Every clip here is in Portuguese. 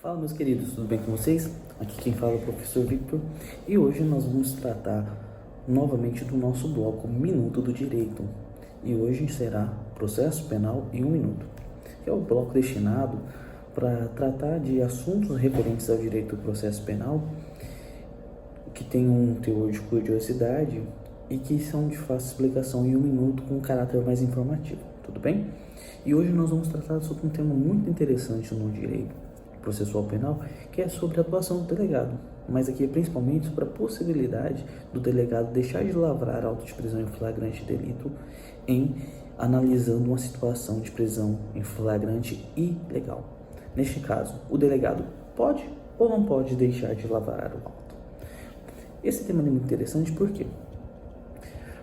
Fala, meus queridos, tudo bem com vocês? Aqui quem fala é o professor Victor e hoje nós vamos tratar novamente do nosso bloco Minuto do Direito. E hoje será Processo Penal em 1 minuto, que é o bloco destinado para tratar de assuntos referentes ao direito do processo penal que tem um teor de curiosidade e que são de fácil explicação em 1 minuto com um caráter mais informativo, tudo bem? E hoje nós vamos tratar sobre um tema muito interessante no direito processual penal, que é sobre a atuação do delegado, mas aqui é principalmente sobre a possibilidade do delegado deixar de lavrar auto de prisão em flagrante delito em analisando uma situação de prisão em flagrante ilegal. Neste caso, o delegado pode ou não pode deixar de lavrar o auto? Esse tema é muito interessante, por quê?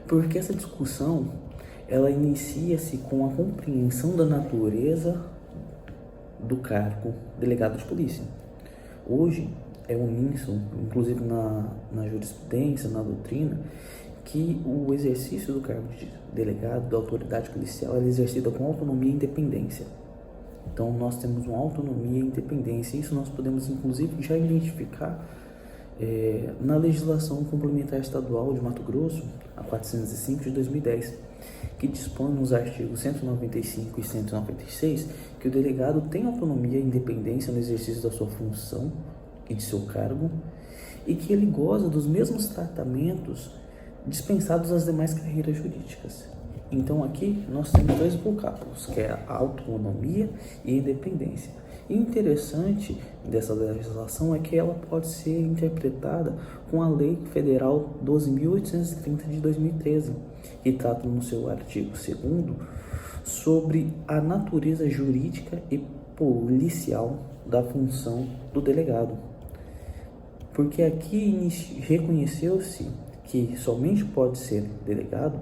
Porque essa discussão ela inicia-se com a compreensão da natureza do cargo delegado de polícia. Hoje é omisso, inclusive na jurisprudência, na doutrina, que o exercício do cargo de delegado, da autoridade policial, é exercido com autonomia e independência. Então nós temos uma autonomia e independência, isso nós podemos inclusive já identificar na legislação complementar estadual de Mato Grosso, a 405 de 2010, que dispõe nos artigos 195 e 196 que o delegado tem autonomia e independência no exercício da sua função e de seu cargo e que ele goza dos mesmos tratamentos dispensados às demais carreiras jurídicas. Então aqui nós temos dois vocábulos, que é a autonomia e a independência. E o interessante dessa legislação é que ela pode ser interpretada com a Lei Federal 12.830 de 2013, que trata no seu artigo 2º sobre a natureza jurídica e policial da função do delegado. Porque aqui reconheceu-se que somente pode ser delegado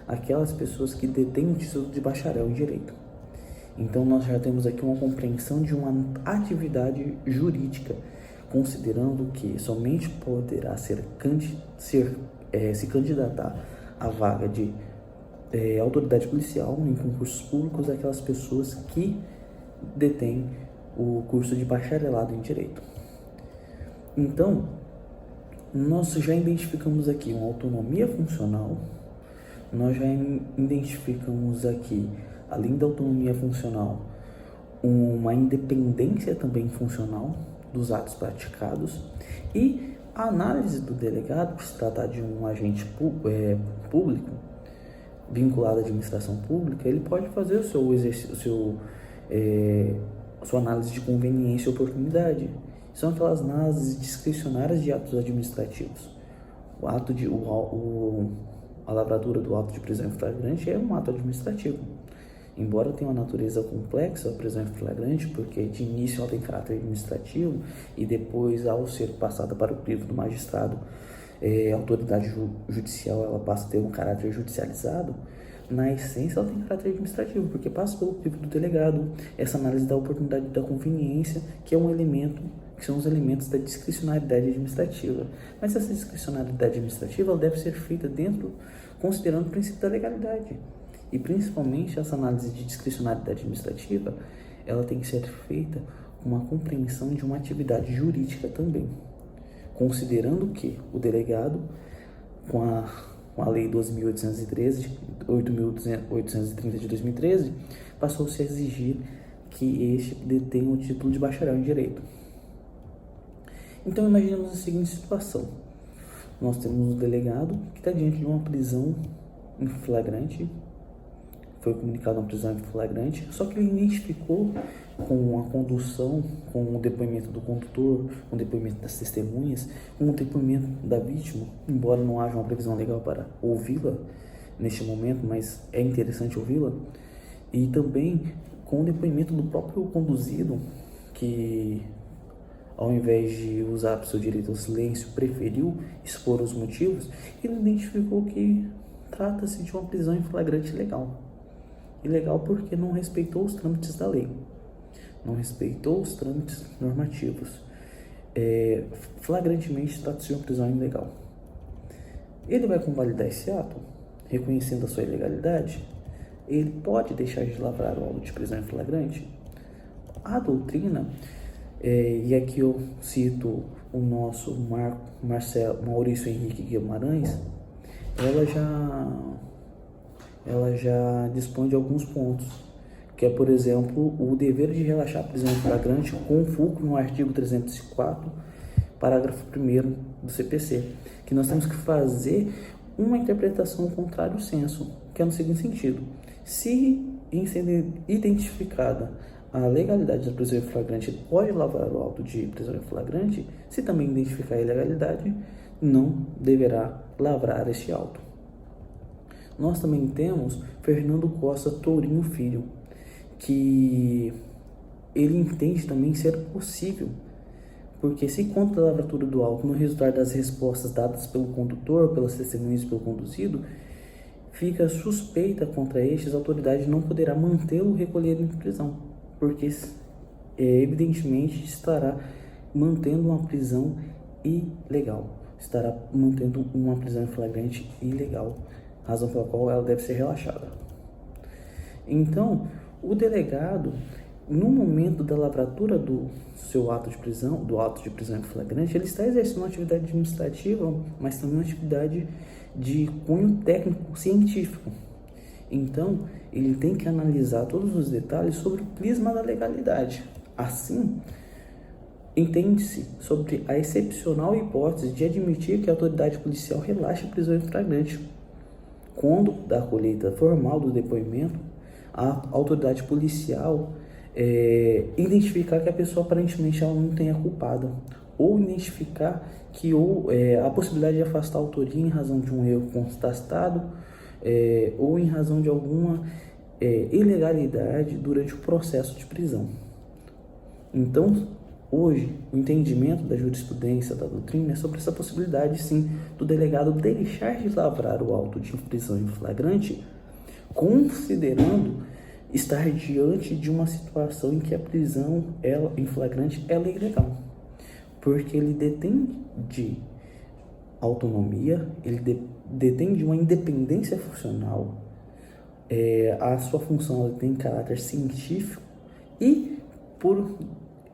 aquelas pessoas que detêm o título de bacharel em direito. Então nós já temos aqui uma compreensão de uma atividade jurídica, considerando que somente poderá se candidatar à vaga de autoridade policial em concursos públicos aquelas pessoas que detêm o curso de bacharelado em direito. Então, nós já identificamos aqui uma autonomia funcional, nós já identificamos aqui, além da autonomia funcional, uma independência também funcional dos atos praticados e a análise do delegado, por se tratar de um agente público vinculado à administração pública, ele pode fazer o seu exercício, sua análise de conveniência e oportunidade. São aquelas análises discricionárias de atos administrativos. A lavratura do auto de prisão em flagrante é um ato administrativo. Embora tenha uma natureza complexa, a prisão em flagrante, porque de início ela tem caráter administrativo e depois, ao ser passada para o crivo do magistrado, a autoridade judicial ela passa a ter um caráter judicializado. Na essência, ela tem caráter administrativo, porque passa pelo crivo do delegado, essa análise da oportunidade da conveniência, que são os elementos da discricionariedade administrativa. Mas essa discricionariedade administrativa ela deve ser feita considerando o princípio da legalidade. E principalmente essa análise de discricionariedade administrativa, ela tem que ser feita com uma compreensão de uma atividade jurídica também, considerando que o delegado, com a Lei 12.830 de 2013, passou-se a exigir que este detenha o título de bacharel em direito. Então imaginemos a seguinte situação: nós temos um delegado que está diante de uma prisão em flagrante, foi comunicado uma prisão em flagrante, só que ele identificou com a condução, com o depoimento do condutor, com o depoimento das testemunhas, com o depoimento da vítima, embora não haja uma previsão legal para ouvi-la neste momento, mas é interessante ouvi-la, e também com o depoimento do próprio conduzido, que ao invés de usar o seu direito ao silêncio, preferiu expor os motivos, ele identificou que trata-se de uma prisão em flagrante ilegal. Ilegal porque não respeitou os trâmites da lei, não respeitou os trâmites normativos. Flagrantemente trata-se de uma prisão ilegal. Ele vai convalidar esse ato, reconhecendo a sua ilegalidade? Ele pode deixar de lavrar o auto de prisão em flagrante? A doutrina E aqui eu cito o nosso Maurício Henrique Guimarães, ela já dispõe de alguns pontos, que é, por exemplo, o dever de relaxar a prisão em flagrante com fulcro no artigo 304, parágrafo 1º do CPC, que nós temos que fazer uma interpretação contrária ao senso, que é no seguinte sentido: se em sendo identificada a legalidade da prisão em flagrante, pode lavrar o auto de prisão em flagrante. Se também identificar a ilegalidade, não deverá lavrar este auto. Nós também temos Fernando Costa Tourinho Filho, que ele entende também ser possível, porque se conta a lavratura do auto no resultado das respostas dadas pelo condutor, pelas testemunhas e pelo conduzido, fica suspeita contra estes, a autoridade não poderá mantê-lo recolhido em prisão, porque evidentemente estará mantendo uma prisão ilegal, estará mantendo uma prisão em flagrante ilegal, razão pela qual ela deve ser relaxada. Então, o delegado, no momento da lavratura do seu ato de prisão, do ato de prisão em flagrante, ele está exercendo uma atividade administrativa, mas também uma atividade de cunho técnico-científico. Então, ele tem que analisar todos os detalhes sobre o prisma da legalidade. Assim, entende-se sobre a excepcional hipótese de admitir que a autoridade policial relaxe a prisão em flagrante. Quando, da colheita formal do depoimento, a autoridade policial identificar que a pessoa aparentemente ela não tenha culpada, ou identificar que a possibilidade de afastar a autoria em razão de um erro constatado, ou em razão de alguma ilegalidade durante o processo de prisão. Então, hoje, o entendimento da jurisprudência, da doutrina, é sobre essa possibilidade, sim, do delegado deixar de lavrar o auto de prisão em flagrante, considerando estar diante de uma situação em que a prisão em flagrante é ilegal, porque ele detém de autonomia, ele detém de uma independência funcional, a sua função ela tem caráter científico e, por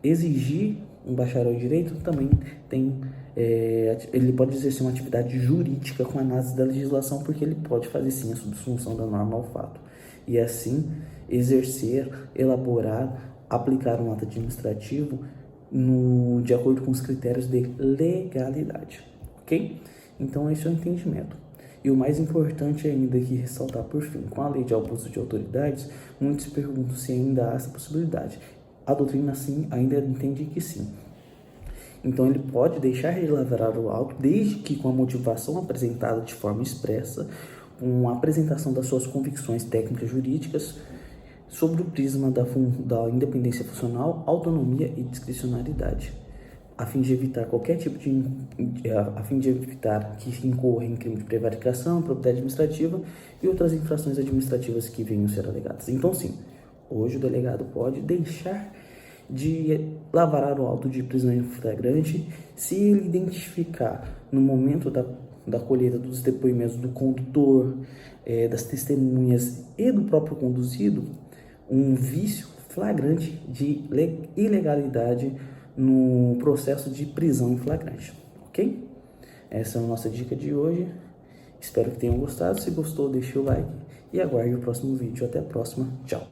exigir um bacharel em direito, também tem ele pode exercer uma atividade jurídica com análise da legislação, porque ele pode fazer sim a subsunção da norma ao fato e assim exercer, elaborar, aplicar um ato administrativo de acordo com os critérios de legalidade, ok? Então esse é o entendimento. E o mais importante ainda que ressaltar por fim, com a lei de abuso de autoridades, muitos se perguntam se ainda há essa possibilidade. A doutrina sim ainda entende que sim. Então ele pode deixar de lavrar o auto desde que com a motivação apresentada de forma expressa, com a apresentação das suas convicções técnicas jurídicas sobre o prisma da independência funcional, autonomia e discricionariedade, a fim de evitar qualquer tipo a fim de evitar que incorra em crime de prevaricação, improbidade administrativa e outras infrações administrativas que venham a ser alegadas. Então sim, hoje o delegado pode deixar de lavrar o auto de prisão em flagrante se ele identificar no momento da colheita dos depoimentos do condutor, das testemunhas e do próprio conduzido, um vício flagrante de ilegalidade no processo de prisão em flagrante, ok? Essa é a nossa dica de hoje. Espero que tenham gostado. Se gostou, deixe o like e aguarde o próximo vídeo. Até a próxima. Tchau!